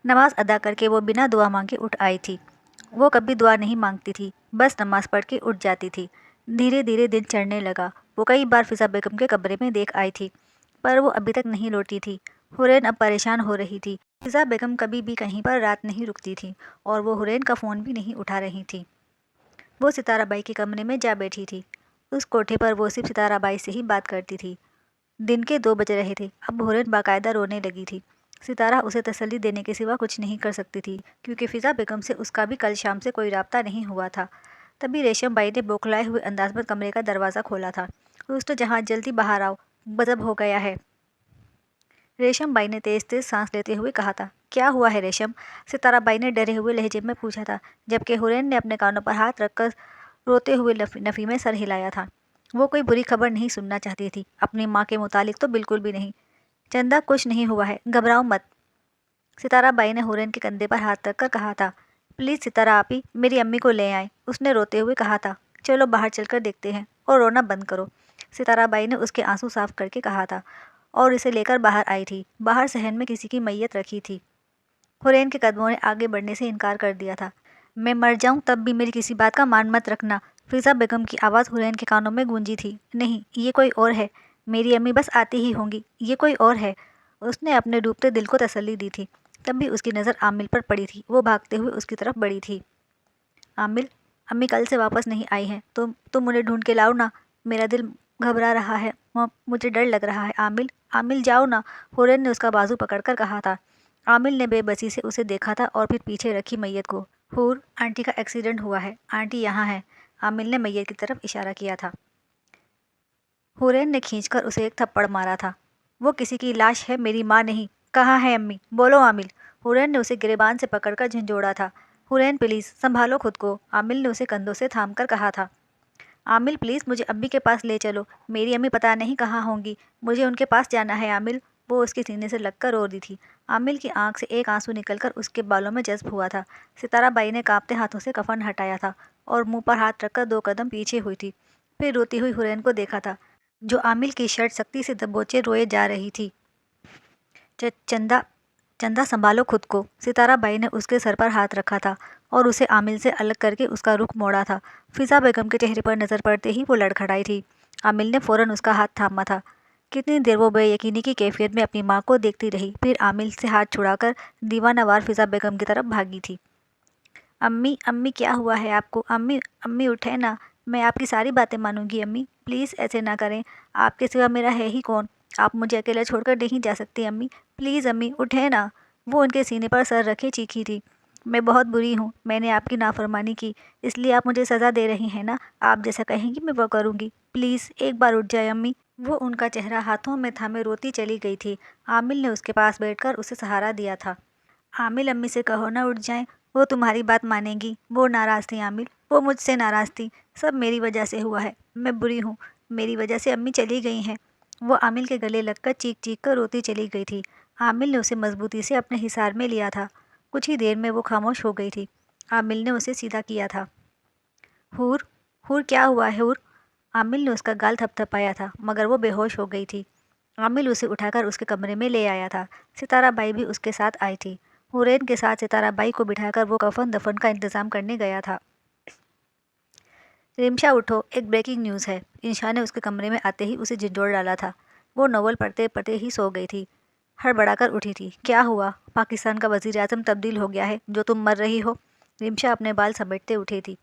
نماز ادا کر کے وہ بنا دعا مانگے اٹھ آئی تھی۔ وہ کبھی دعا نہیں مانگتی تھی، بس نماز پڑھ کے اٹھ جاتی تھی۔ دھیرے دھیرے دن چڑھنے لگا۔ وہ کئی بار فضا بیگم کے کمرے میں دیکھ آئی تھی، پر وہ ابھی تک نہیں لوٹی تھی۔ حورین اب پریشان ہو رہی تھی۔ فضا بیگم کبھی بھی کہیں پر رات نہیں رکتی تھی اور وہ حورین کا فون بھی نہیں اٹھا رہی تھی۔ وہ ستارہ بائی کے کمرے میں جا بیٹھی تھی۔ اس کوٹھے پر وہ صرف ستارہ بائی سے ہی بات کرتی تھی۔ دن کے 2 بج رہے تھے۔ اب حورین باقاعدہ رونے لگی تھی۔ ستارہ اسے تسلی دینے کے سوا کچھ نہیں کر سکتی تھی، کیونکہ فضا بیگم سے اس کا بھی کل شام سے کوئی رابطہ نہیں ہوا تھا۔ تبھی ریشم بائی نے بوکھلائے ہوئے انداز میں کمرے کا دروازہ کھولا تھا۔ اس نے جہاں جلدی باہر آؤ، غضب ہو گیا ہے۔ ریشم بائی نے تیز تیز سانس لیتے ہوئے کہا تھا۔ کیا ہوا ہے ریشم؟ ستارہ بائی نے ڈرے ہوئے لہجے میں پوچھا تھا، جبکہ حورین نے اپنے کانوں پر ہاتھ رکھ کر روتے ہوئے نفی میں سر ہلایا تھا۔ وہ کوئی بری خبر نہیں سننا چاہتی تھی، اپنی ماں کے متعلق تو بالکل بھی نہیں۔ چندا کچھ نہیں ہوا ہے، گھبراؤ مت، ستارہ بائی نے حورین کے کندھے پر ہاتھ رکھ کر کہا تھا۔ پلیز ستارہ آپی، میری امی کو لے آئیں، اس نے روتے ہوئے کہا تھا۔ چلو باہر چل کر دیکھتے ہیں، اور رونا بند کرو، ستارہ بائی نے اس کے آنسو صاف کر کے کہا تھا، اور اسے لے کر باہر آئی تھی۔ باہر صحن میں کسی کی میت رکھی تھی۔ حورین کے قدموں نے آگے بڑھنے سے انکار کر دیا تھا۔ میں مر جاؤں تب بھی میری کسی بات کا مان مت رکھنا، فضا بیگم کی آواز حورین کے کانوں میں گونجی تھی۔ نہیں، یہ کوئی اور ہے، میری امی بس آتی ہی ہوں گی، یہ کوئی اور ہے، اس نے اپنے ڈوبتے دل کو تسلی دی تھی۔ تب بھی اس کی نظر عامل پر پڑی تھی۔ وہ بھاگتے ہوئے اس کی طرف بڑھی تھی۔ عامل، امی کل سے واپس نہیں آئی ہیں، تم انہیں ڈھونڈ کے لاؤ نا، میرا دل گھبرا رہا ہے، مجھے ڈر لگ رہا ہے۔ عامل، عامل جاؤ نا، حورین نے اس کا بازو پکڑ کر کہا تھا۔ عامل نے بے بسی سے اسے دیکھا تھا اور پھر پیچھے رکھی میت کو۔ حور، آنٹی کا ایکسیڈنٹ ہوا ہے، آنٹی یہاں ہے، عامل نے میت کی طرف اشارہ کیا تھا۔ حورین نے کھینچ کر اسے ایک تھپڑ مارا تھا۔ وہ کسی کی لاش ہے، میری ماں نہیں، کہاں ہے امی؟ بولو عامل، حورین نے اسے گریبان سے پکڑ کر جھنجھوڑا تھا۔ حورین پلیز سنبھالو خود کو، عامل نے اسے کندھوں سے تھام کر کہا تھا۔ عامل پلیز مجھے امی کے پاس لے چلو، میری امی پتہ نہیں کہاں ہوں گی، مجھے ان کے پاس جانا ہے عامل، وہ اس کے سینے سے لگ کر رو رہی تھی۔ عامل کی آنکھ سے ایک آنسو نکل کر اس کے بالوں میں جذب ہوا تھا۔ ستارہ بائی نے کانپتے ہاتھوں سے کفن ہٹایا تھا اور منہ پر ہاتھ رکھ کر 2 قدم پیچھے ہوئی تھی۔ پھر روتی ہوئی حورین کو دیکھا تھا، جو عامل کی شرٹ سختی سے دبوچے روئے جا رہی تھی۔ چندا سنبھالو خود کو، ستارہ بائی نے اس کے سر پر ہاتھ رکھا تھا اور اسے عامل سے الگ کر کے اس کا رخ موڑا تھا۔ فضا بیگم کے چہرے پر نظر پڑتے ہی وہ لڑکھڑائی تھی۔ عامل نے فوراً اس کا ہاتھ تھاما تھا۔ کتنی دیر وہ بے یقینی کی کیفیت میں اپنی ماں کو دیکھتی رہی، پھر عامل سے ہاتھ چھڑا کر دیوانہ وار فضا بیگم کی طرف بھاگی تھی۔ امی، امی کیا ہوا ہے آپ کو؟ امی، امی اٹھیں نا، میں آپ کی ساری باتیں مانوں گی امی، پلیز ایسے نہ کریں، آپ کے سوا میرا ہے ہی کون، آپ مجھے اکیلا چھوڑ کر نہیں جا سکتی امی، پلیز امی اٹھیں نا۔ وہ ان کے سینے پر سر رکھے چیخی تھی۔ میں بہت بری ہوں، میں نے آپ کی نافرمانی کی، اس لیے آپ مجھے سزا دے رہی ہیں نا، آپ جیسا کہیں گی میں وہ کروں گی، پلیز ایک بار اٹھ جائے امی۔ وہ ان کا چہرہ ہاتھوں میں تھامے روتی چلی گئی تھی۔ عامل نے اس کے پاس بیٹھ کر اسے سہارا دیا تھا۔ عامل امی سے کہو نا اٹھ جائیں، وہ تمہاری بات مانیں گی، وہ ناراض تھی عامل، وہ مجھ سے ناراض تھی، سب میری وجہ سے ہوا ہے، میں بری ہوں، میری وجہ سے امی چلی گئی ہیں۔ وہ عامل کے گلے لگ کر چیخ چیخ کر روتی چلی گئی تھی۔ عامل نے اسے مضبوطی سے اپنے حصار میں لیا تھا۔ کچھ ہی دیر میں وہ خاموش ہو گئی تھی۔ عامل نے اسے سیدھا کیا تھا۔ حور، حور کیا ہوا ہے حور؟ عامل نے اس کا گال تھپ تھپایا تھا، مگر وہ بے ہوش ہو گئی تھی۔ عامل اسے اٹھا کر اس کے کمرے میں لے آیا تھا۔ ستارہ بائی بھی اس کے ساتھ آئی تھی۔ حورین کے ساتھ ستارہ بائی کو بٹھا کر وہ کفن دفن کا انتظام کرنے گیا تھا۔ رمشا اٹھو، ایک بریکنگ نیوز ہے، انشا نے اس کے کمرے میں آتے ہی اسے جھنجھوڑ ڈالا تھا۔ وہ ناول پڑھتے پڑھتے ہی سو گئی تھی۔ ہڑبڑا کر اٹھی تھی۔ کیا ہوا؟ پاکستان کا وزیر اعظم تبدیل ہو گیا ہے جو تم مر رہی ہو؟ رمشا اپنے بال سمیٹتے اٹھی تھی۔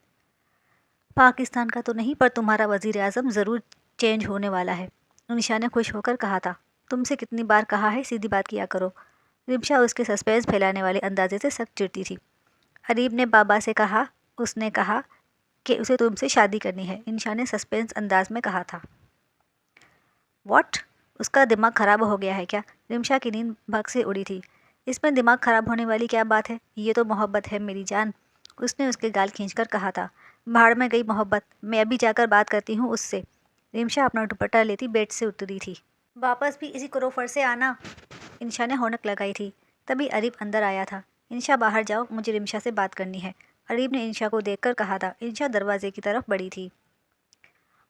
پاکستان کا تو نہیں، پر تمہارا وزیر اعظم ضرور چینج ہونے والا ہے، انشا نے خوش ہو کر کہا تھا۔ تم سے کتنی بار کہا ہے سیدھی بات کیا کرو۔ رمشا اس کے سسپینس پھیلانے والے اندازے سے سخت چڑتی تھی۔ اریب نے بابا سے کہا، اس نے کہا کہ اسے تم سے شادی کرنی ہے، انشا نے سسپینس انداز میں کہا تھا۔ واٹ؟ اس کا دماغ خراب ہو گیا ہے کیا؟ رمشا کی نیند بھگ سے اڑی تھی۔ اس میں دماغ خراب ہونے والی کیا بات ہے، یہ تو محبت ہے میری جان، اس نے اس کے گال کھینچ کر کہا تھا۔ بھاڑ میں گئی محبت، میں ابھی جا کر بات کرتی ہوں اس سے۔ رمشا اپنا دوپٹہ لیتی بیڈ سے اتری تھی۔ واپس بھی اسی کروفر سے آنا، انشا نے ہونک لگائی تھی۔ تبھی اریب اندر آیا تھا۔ انشا باہر جاؤ، مجھے رمشا سے بات کرنی ہے، اریب نے انشا کو دیکھ کر کہا تھا۔ انشا دروازے کی طرف بڑھی تھی۔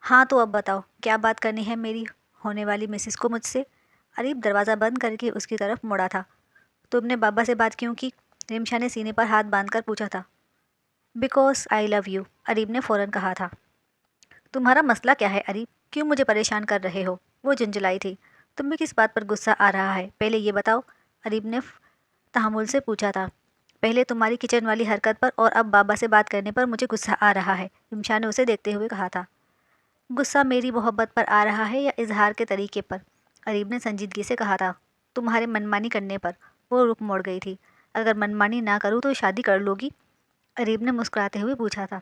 ہاں تو اب بتاؤ، کیا بات کرنی ہے میری ہونے والی مسز کو مجھ سے؟ اریب دروازہ بند کر کے اس کی طرف مڑا تھا۔ تم نے بابا سے بات کیوں کی؟ رمشا نے سینے پر ہاتھ باندھ کر پوچھا تھا۔ بیکاز آئی لو یو، اریب نے فوراً کہا تھا۔ تمہارا مسئلہ کیا ہے اریب؟ کیوں مجھے پریشان کر رہے ہو؟ وہ جھنجھلائی تھی۔ تمہیں کس بات پر غصہ آ رہا ہے پہلے یہ بتاؤ، اریب نے تحمل سے پوچھا تھا۔ پہلے تمہاری کچن والی حرکت پر اور اب بابا سے بات کرنے پر مجھے غصہ آ رہا ہے، رمشا نے اسے دیکھتے ہوئے کہا تھا۔ غصہ میری محبت پر آ رہا ہے یا اظہار کے طریقے پر؟ اریب نے سنجیدگی سے کہا تھا۔ تمہارے منمانی کرنے پر، وہ رخ موڑ گئی تھی۔ اگر منمانی نہ کروں تو شادی کر لو گی؟ اریب نے مسکراتے ہوئے پوچھا تھا۔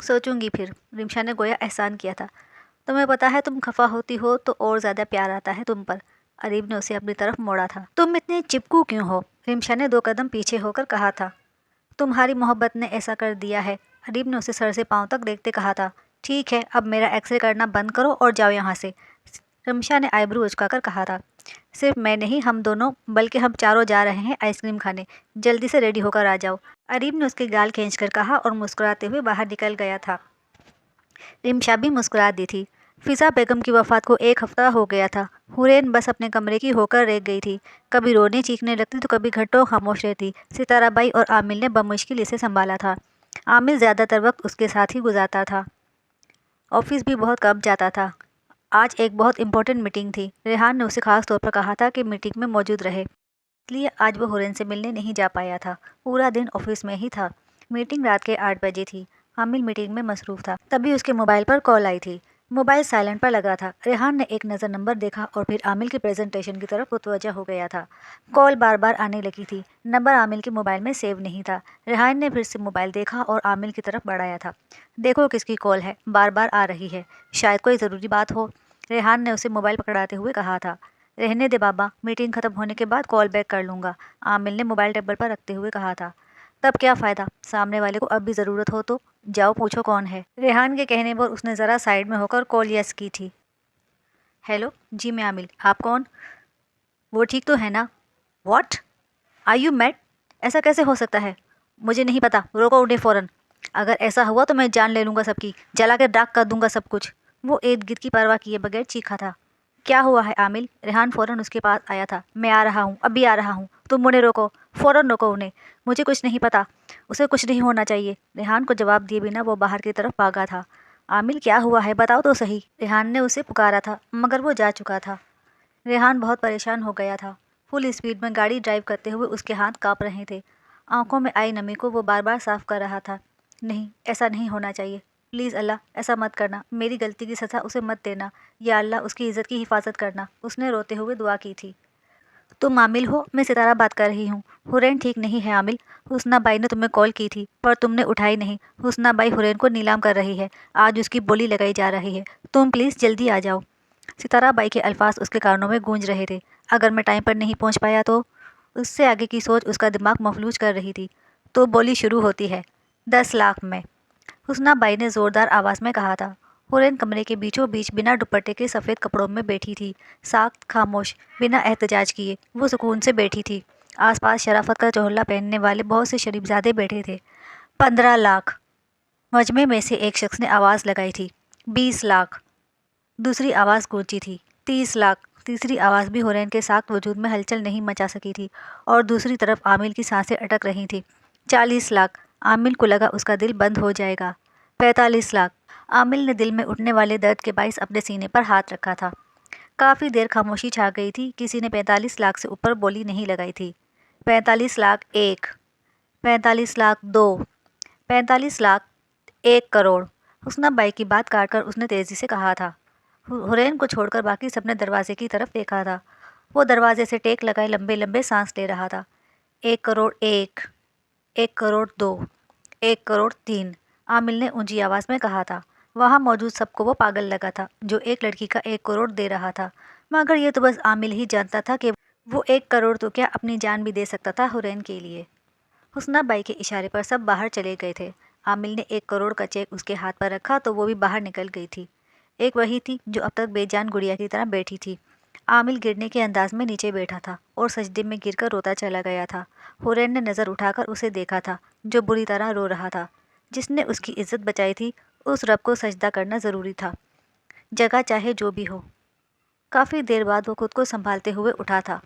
سوچوں گی پھر، رمشا نے گویا احسان کیا تھا۔ تمہیں پتا ہے تم خفا ہوتی ہو تو اور زیادہ پیار آتا ہے تم پر، اریب نے اسے اپنی طرف موڑا تھا۔ تم اتنے چپکو کیوں ہو؟ رمشا نے 2 قدم پیچھے ہو کر کہا تھا۔ تمہاری محبت نے ایسا کر دیا ہے، اریب نے اسے سر سے پاؤں تک دیکھتے کہا تھا۔ ٹھیک ہے، اب میرا ایکس رے کرنا بند کرو اور جاؤ یہاں سے، رمشا نے آئی برو اچکا کر کہا تھا۔ صرف میں نہیں، ہم دونوں بلکہ ہم چاروں جا رہے ہیں آئس کریم کھانے، جلدی سے ریڈی ہو کر آ جاؤ، اریب نے اس کے گال کھینچ کر کہا اور مسکراتے ہوئے باہر نکل گیا تھا۔ رمشا بھی مسکرا دی تھی۔ فضا بیگم کی وفات کو 1 ہفتہ ہو گیا تھا۔ حورین بس اپنے کمرے کی ہو کر رہ گئی تھی، کبھی رونے چیخنے لگتی تو کبھی گھنٹوں خاموش رہتی۔ ستارہ بائی اور عامل نے بمشکل اسے سنبھالا تھا۔ عامل زیادہ تر وقت اس کے ساتھ ہی گزارتا تھا، آفس بھی بہت کم جاتا تھا۔ آج ایک بہت امپورٹنٹ میٹنگ تھی، ریحان نے اسے خاص طور پر کہا تھا کہ میٹنگ میں موجود رہے، اس لیے آج وہ حورین سے ملنے نہیں جا پایا تھا، پورا دن آفس میں ہی تھا۔ میٹنگ رات کے 8 بجے تھی۔ عامل میٹنگ میں مصروف تھا، تبھی اس کے موبائل پر کال آئی تھی۔ موبائل سائلنٹ پر لگا تھا۔ ریحان نے ایک نظر نمبر دیکھا اور پھر عامل کی پریزنٹیشن کی طرف متوجہ ہو گیا تھا۔ کال بار بار آنے لگی تھی، نمبر عامل کے موبائل میں سیو نہیں تھا۔ ریحان نے پھر سے موبائل دیکھا اور عامل کی طرف بڑھایا تھا۔ دیکھو کس کی کال ہے، بار بار آ رہی ہے، شاید کوئی ضروری بات ہو، ریحان نے اسے موبائل پکڑاتے ہوئے کہا تھا۔ رہنے دے بابا، میٹنگ ختم ہونے کے بعد کال بیک کر لوں گا، عامل نے موبائل ٹیبل پر رکھتے ہوئے کہا تھا۔ تب کیا فائدہ، سامنے والے کو اب بھی ضرورت ہو تو جاؤ پوچھو کون ہے۔ ریحان کے کہنے پر اس نے ذرا سائیڈ میں ہو کر کال یس کی تھی۔ ہیلو، جی میں عامل، آپ کون؟ وہ ٹھیک تو ہے نا؟ واٹ؟ Are you mad? ایسا کیسے ہو سکتا ہے؟ مجھے نہیں پتا، روکو انہیں فوراً، اگر ایسا ہوا تو میں جان لے لوں گا سب کی، جلا کے راکھ کر دوں گا سب کچھ، وہ ارد گرد کی پرواہ کیے بغیر چیخا تھا۔ کیا ہوا ہے عامل؟ ریحان فوراً اس کے پاس آیا تھا۔ میں آ رہا ہوں، ابھی آ رہا ہوں، تم انہیں روکو، فوراً روکو انہیں، مجھے کچھ نہیں پتا، اسے کچھ نہیں ہونا چاہیے۔ ریحان کو جواب دیے بنا وہ باہر کی طرف بھاگا تھا۔ عامل کیا ہوا ہے بتاؤ تو صحیح، ریحان نے اسے پکارا تھا مگر وہ جا چکا تھا۔ ریحان بہت پریشان ہو گیا تھا، فل اسپیڈ میں گاڑی ڈرائیو کرتے ہوئے اس کے ہاتھ کانپ رہے تھے، آنکھوں میں آئی نمی کو وہ بار بار صاف کر رہا تھا۔ نہیں، ایسا نہیں ہونا چاہیے، پلیز اللہ ایسا مت کرنا، میری غلطی کی سزا اسے مت دینا، یا اللہ اس کی عزت کی حفاظت کرنا، اس نے روتے ہوئے دعا کی تھی۔ تم عامل ہو؟ میں ستارہ بات کر رہی ہوں۔ حورین ٹھیک نہیں ہے عامل، حسنہ بائی نے تمہیں کال کی تھی پر تم نے اٹھائی نہیں، حسنہ بائی حورین کو نیلام کر رہی ہے، آج اس کی بولی لگائی جا رہی ہے، تم پلیز جلدی آ جاؤ۔ ستارہ بائی کے الفاظ اس کے کانوں میں گونج رہے تھے، اگر میں ٹائم پر نہیں پہنچ پایا تو؟ اس سے آگے کی سوچ اس کا دماغ مفلوج کر رہی تھی۔ تو بولی شروع ہوتی ہے، 10 لاکھ میں، حسنہ بائی نے زوردار آواز میں کہا تھا۔ حورین کمرے کے بیچوں بیچ بنا دوپٹے کے سفید کپڑوں میں بیٹھی تھی، ساکت، خاموش، بنا احتجاج کیے، وہ سکون سے بیٹھی تھی۔ آس پاس شرافت کا چوہلا پہننے والے بہت سے شریف زادے بیٹھے تھے۔ 15 لاکھ، مجمع میں سے ایک شخص نے آواز لگائی تھی۔ 20 لاکھ، دوسری آواز گونجی تھی۔ 30 لاکھ، تیسری آواز بھی حورین کے ساکت وجود میں ہلچل نہیں مچا سکی تھی اور دوسری طرف عامل کی سانسیں اٹک رہی تھیں۔ 40 لاکھ، عامل کو لگا اس کا دل بند ہو جائے گا۔ 45 لاکھ، عامل نے دل میں اٹھنے والے درد کے باعث اپنے سینے پر ہاتھ رکھا تھا۔ کافی دیر خاموشی چھا گئی تھی، کسی نے 45 لاکھ سے اوپر بولی نہیں لگائی تھی۔ 45 لاکھ 1، 45 لاکھ 2، 45 لاکھ 1 کروڑ، حسنہ بائی کی بات کاٹ کر اس نے تیزی سے کہا تھا۔ حورین کو چھوڑ کر باقی سب نے دروازے کی طرف دیکھا تھا، وہ دروازے سے ٹیک لگائے لمبے لمبے سانس لے رہا تھا۔ 1 کروڑ 1، 1 کروڑ 2، 1 کروڑ 3، عامل نے اونچی آواز میں کہا تھا۔ وہاں موجود سب کو وہ پاگل لگا تھا جو ایک لڑکی کا 1 کروڑ دے رہا تھا، مگر یہ تو بس عامل ہی جانتا تھا کہ وہ 1 کروڑ تو کیا اپنی جان بھی دے سکتا تھا حورین کے لیے۔ حسنہ بائی کے اشارے پر سب باہر چلے گئے تھے۔ عامل نے 1 کروڑ کا چیک اس کے ہاتھ پر رکھا تو وہ بھی باہر نکل گئی تھی۔ ایک وہی تھی جو اب تک بے جان گڑیا کی طرح بیٹھی تھی۔ عامل گرنے کے انداز میں نیچے بیٹھا تھا اور سجدے میں گر کر روتا چلا گیا تھا۔ حورین نے نظر اٹھا کر اسے دیکھا تھا جو بری طرح رو رہا تھا، جس نے اس کی عزت بچائی تھی، اس رب کو سجدہ کرنا ضروری تھا، جگہ چاہے جو بھی ہو۔ کافی دیر بعد وہ خود کو سنبھالتے ہوئے اٹھا تھا۔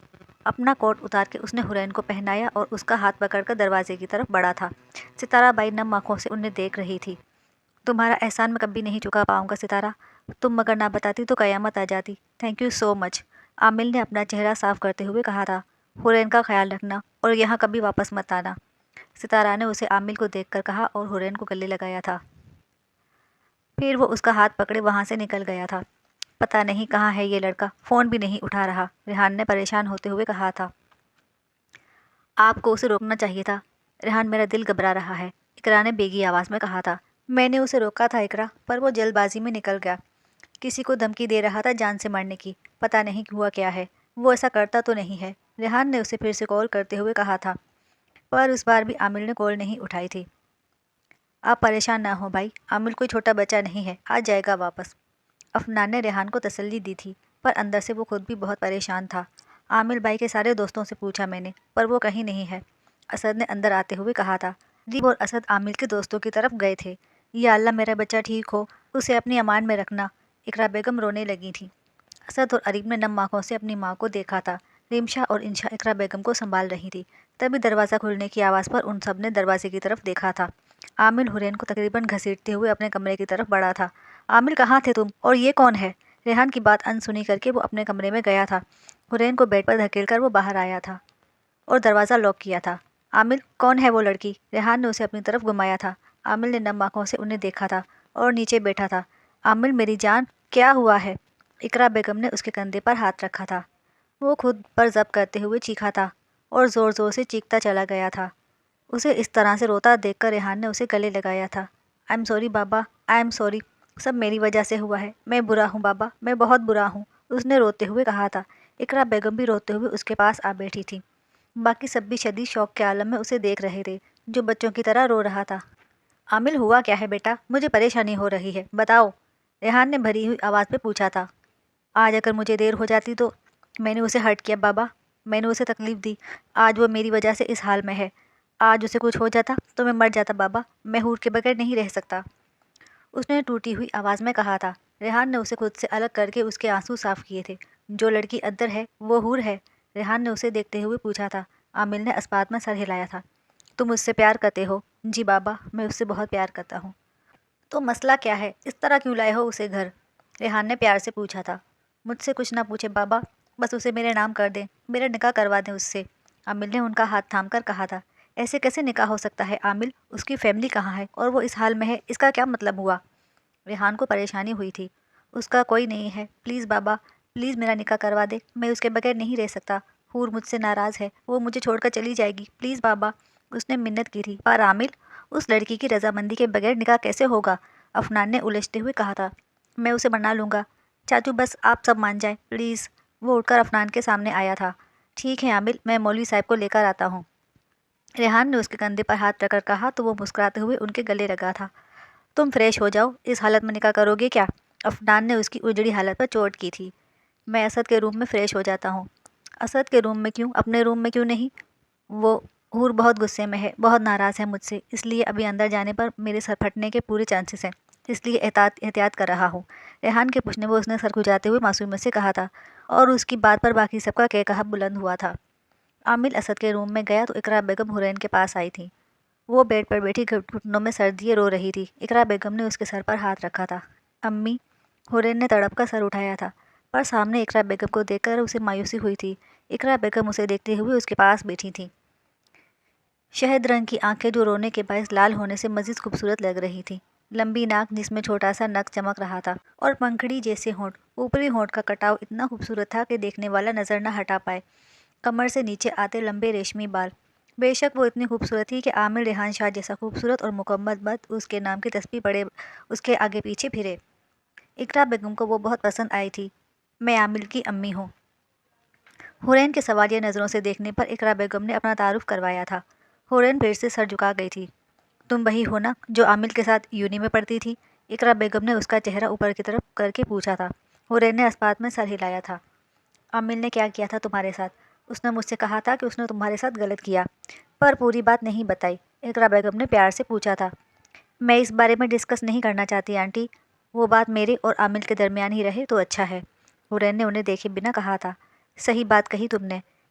اپنا کوٹ اتار کے اس نے حرین کو پہنایا اور اس کا ہاتھ پکڑ کر دروازے کی طرف بڑھا تھا۔ ستارہ بائی نم آنکھوں سے انہیں دیکھ رہی تھی۔ تمہارا احسان میں کبھی نہیں چکا پاؤں گا ستارہ، تم اگر نہ بتاتی تو قیامت آ جاتی۔ تھینک یو سو مچ، عامل نے اپنا چہرہ صاف کرتے ہوئے کہا تھا۔ حرین کا خیال رکھنا اور یہاں کبھی واپس مت آنا، ستارہ نے اسے عامل کو دیکھ کر کہا اور حرین کو گلے لگایا تھا۔ پھر وہ اس کا ہاتھ پکڑے وہاں سے نکل گیا تھا۔ پتہ نہیں کہاں ہے یہ لڑکا، فون بھی نہیں اٹھا رہا، ریحان نے پریشان ہوتے ہوئے کہا تھا۔ آپ کو اسے روکنا چاہیے تھا ریحان، میرا دل گھبرا رہا ہے، اقرا نے بیگی آواز میں کہا تھا۔ میں نے اسے روکا تھا اقرا، پر وہ جلد بازی میں نکل گیا، کسی کو دھمکی دے رہا تھا جان سے مرنے کی، پتہ نہیں ہوا کیا ہے، وہ ایسا کرتا تو نہیں ہے، ریحان نے اسے پھر سے کال کرتے ہوئے کہا تھا، پر اس بار بھی عامل نے کال نہیں اٹھائی تھی۔ آپ پریشان نہ ہو بھائی، عامل کوئی چھوٹا بچہ نہیں ہے، آ جائے گا واپس، افنان نے ریحان کو تسلی دی تھی، پر اندر سے وہ خود بھی بہت پریشان تھا۔ عامل بھائی کے سارے دوستوں سے پوچھا میں نے، پر وہ کہیں نہیں ہے، اسد نے اندر آتے ہوئے کہا تھا۔ دیپ اور اسد عامل کے دوستوں کی طرف گئے تھے۔ یا اللہ میرا بچہ ٹھیک ہو، اسے اپنی امان میں رکھنا، اقرا بیگم رونے لگی تھیں۔ اسد اور اریم نے نم آنکھوں سے اپنی ماں کو دیکھا تھا۔ ریمشا اور انشا اقرا بیگم کو سنبھال رہی تھی، تبھی دروازہ کھلنے کی آواز پر ان سب نے دروازے کی طرف دیکھا تھا۔ عامل حرین کو تقریباً گھسیٹتے ہوئے اپنے کمرے کی طرف بڑھا تھا۔ عامل کہاں تھے تم، اور یہ کون ہے؟ ریحان کی بات انسنی کر کے وہ اپنے کمرے میں گیا تھا۔ حرین کو بیڈ پر دھکیل کر وہ باہر آیا تھا اور دروازہ لاک کیا تھا۔ عامل کون ہے وہ لڑکی؟ ریحان نے اسے اپنی طرف گھمایا تھا۔ عامل نے نم آنکھوں سے انہیں دیکھا تھا اور نیچے بیٹھا تھا۔ عامل میری جان، کیا ہوا ہے؟ اقرا بیگم نے اس کے کندھے پر ہاتھ رکھا تھا۔ وہ خود پر ضبط کرتے ہوئے چیخا تھا اور زور زور سے چیختا چلا گیا تھا۔ اسے اس طرح سے روتا دیکھ کر ریحان نے اسے گلے لگایا تھا۔ آئی ایم سوری بابا، آئی ایم سوری، سب میری وجہ سے ہوا ہے، میں برا ہوں بابا، میں بہت برا ہوں، اس نے روتے ہوئے کہا تھا۔ اقرا بیگم بھی روتے ہوئے اس کے پاس آ بیٹھی تھی۔ باقی سب بھی شدید شوق کے عالم میں اسے دیکھ رہے تھے، جو بچوں کی طرح رو رہا تھا۔ عامل ہوا کیا ہے بیٹا، مجھے پریشانی ہو رہی ہے، بتاؤ، ریحان نے بھری ہوئی آواز میں پوچھا تھا۔ آج اگر مجھے دیر ہو جاتی تو میں نے اسے ہرٹ کیا بابا، میں نے اسے تکلیف دی، آج وہ میری وجہ سے اس حال میں ہے، آج اسے کچھ ہو جاتا تو میں مر جاتا بابا، میں حور کے بغیر نہیں رہ سکتا، اس نے ٹوٹی ہوئی آواز میں کہا تھا۔ ریحان نے اسے خود سے الگ کر کے اس کے آنسو صاف کیے تھے۔ جو لڑکی اندر ہے وہ حور ہے؟ ریحان نے اسے دیکھتے ہوئے پوچھا تھا۔ عامل نے اسبات میں سر ہلایا تھا۔ تم اس سے پیار کرتے ہو؟ جی بابا، میں اس سے بہت پیار کرتا ہوں۔ تو مسئلہ کیا ہے، اس طرح کیوں لائے ہو اسے گھر؟ ریحان نے پیار سے پوچھا تھا۔ مجھ سے کچھ نہ پوچھے بابا، بس اسے میرے نام کر دیں، میرا نکاح کروا دیں اس سے، عامل نے ان کا ہاتھ تھام کر کہا تھا۔ ایسے کیسے نکاح ہو سکتا ہے عامل، اس کی فیملی کہاں ہے اور وہ اس حال میں ہے، اس کا کیا مطلب ہوا؟ ریحان کو پریشانی ہوئی تھی۔ اس کا کوئی نہیں ہے، پلیز بابا، پلیز میرا نکاح کروا دے، میں اس کے بغیر نہیں رہ سکتا، حور مجھ سے ناراض ہے، وہ مجھے چھوڑ کر چلی جائے گی، پلیز بابا، اس نے منت کی تھی۔ پر عامل، اس لڑکی کی رضامندی کے بغیر نکاح کیسے ہوگا؟ افنان نے الجھتے ہوئے کہا تھا۔ میں اسے منا لوں گا، چاچو بس آپ سب مان جائیں پلیز، وہ اٹھ کر افنان کے سامنے آیا تھا۔ ٹھیک ہے عامل، میں مولوی صاحب کو لے کر آتا ہوں، ریحان نے اس کے کندھے پر ہاتھ رکھ کر کہا تو وہ مسکراتے ہوئے ان کے گلے لگا تھا۔ تم فریش ہو جاؤ، اس حالت میں نکاح کرو گے کیا؟ افنان نے اس کی اجڑی حالت پر چوٹ کی تھی۔ میں اسد کے روم میں فریش ہو جاتا ہوں۔ اسد کے روم میں کیوں، اپنے روم میں کیوں نہیں؟ وہ حور بہت غصے میں ہے، بہت ناراض ہے مجھ سے، اس لیے ابھی اندر جانے پر میرے سر پھٹنے کے پورے چانسز ہیں، اس لیے احتیاط کر رہا ہوں، ریحان کے پوچھنے پر اس نے سر کھجاتے ہوئے معصومیت سے کہا تھا، اور اس کی بات پر باقی سب کا کہا بلند ہوا تھا۔ عامل اسد کے روم میں گیا تو اقرا بیگم حرین کے پاس آئی تھی۔ وہ بیڈ پر بیٹھی گھٹنوں میں سر دیے رو رہی تھی۔ اقرا بیگم نے اس کے سر پر ہاتھ رکھا تھا۔ امی، حرین نے تڑپ کر سر اٹھایا تھا، پر سامنے اقرا بیگم کو دیکھ کر اسے مایوسی ہوئی تھی۔ اقرا بیگم اسے دیکھتے ہوئے اس کے پاس بیٹھی تھیں۔ شہد رنگ کی آنکھیں جو رونے کے باعث لال ہونے سے مزید خوبصورت لگ رہی تھیں، لمبی ناک جس میں چھوٹا سا نک چمک رہا تھا، اور پنکھڑی جیسے ہونٹ، اوپری ہونٹ کا کٹاؤ اتنا خوبصورت تھا کہ دیکھنے والا نظر نہ ہٹا پائے، کمر سے نیچے آتے لمبے ریشمی بال، بے شک وہ اتنی خوبصورت تھی کہ عامل ریحان شاہ جیسا خوبصورت اور مکمل مرد اس کے نام کی تسبیح پڑے اس کے آگے پیچھے پھرے۔ اقرا بیگم کو وہ بہت پسند آئی تھی۔ میں عامل کی امی ہوں۔ حرین کے سوالیہ نظروں سے دیکھنے پر اقرا بیگم نے اپنا تعارف کروایا تھا۔ حرین پھر سے سر جھکا گئی تھی۔ تم وہی ہو نا جو عامل کے ساتھ یونی میں پڑھتی تھی؟ اقرا بیگم نے اس کا چہرہ اوپر کی طرف کر کے پوچھا تھا۔ حرین نے اسبات میں سر ہلایا تھا۔ عامل نے کیا کیا تھا تمہارے ساتھ؟ اس نے مجھ سے کہا تھا کہ اس نے تمہارے ساتھ غلط کیا، پر پوری بات نہیں بتائی، اقرا بیگم نے پیار سے پوچھا تھا۔ میں اس بارے میں ڈسکس نہیں کرنا چاہتی آنٹی، وہ بات میرے اور عامل کے درمیان ہی رہے تو اچھا ہے، حرین نے انہیں دیکھے بنا کہا تھا۔ صحیح بات کہی تم نے،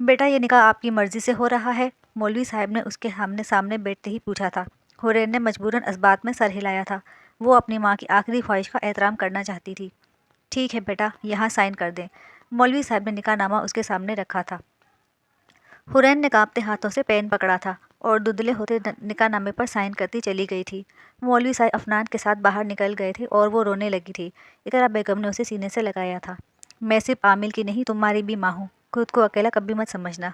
بیٹا یہ نکاح آپ کی مرضی سے ہو رہا ہے؟ مولوی صاحب نے اس کے سامنے بیٹھتے ہی پوچھا تھا۔ حورین نے مجبوراً اس بات میں سر ہلایا تھا۔ وہ اپنی ماں کی آخری خواہش کا احترام کرنا چاہتی تھی۔ ٹھیک ہے بیٹا، یہاں سائن کر دیں۔ مولوی صاحب نے نکاح نامہ اس کے سامنے رکھا تھا۔ حورین نے کانپتے ہاتھوں سے پین پکڑا تھا اور ددلے ہوتے نکاح نامے پر سائن کرتی چلی گئی تھی۔ مولوی صاحب افنان کے ساتھ باہر نکل گئے تھے اور وہ رونے لگی تھی۔ اقرا بیگم نے اسے سینے سے لگایا تھا۔ میں صرف عامل کی نہیں تمہاری بھی ماں ہوں، خود کو اکیلا کبھی مت سمجھنا۔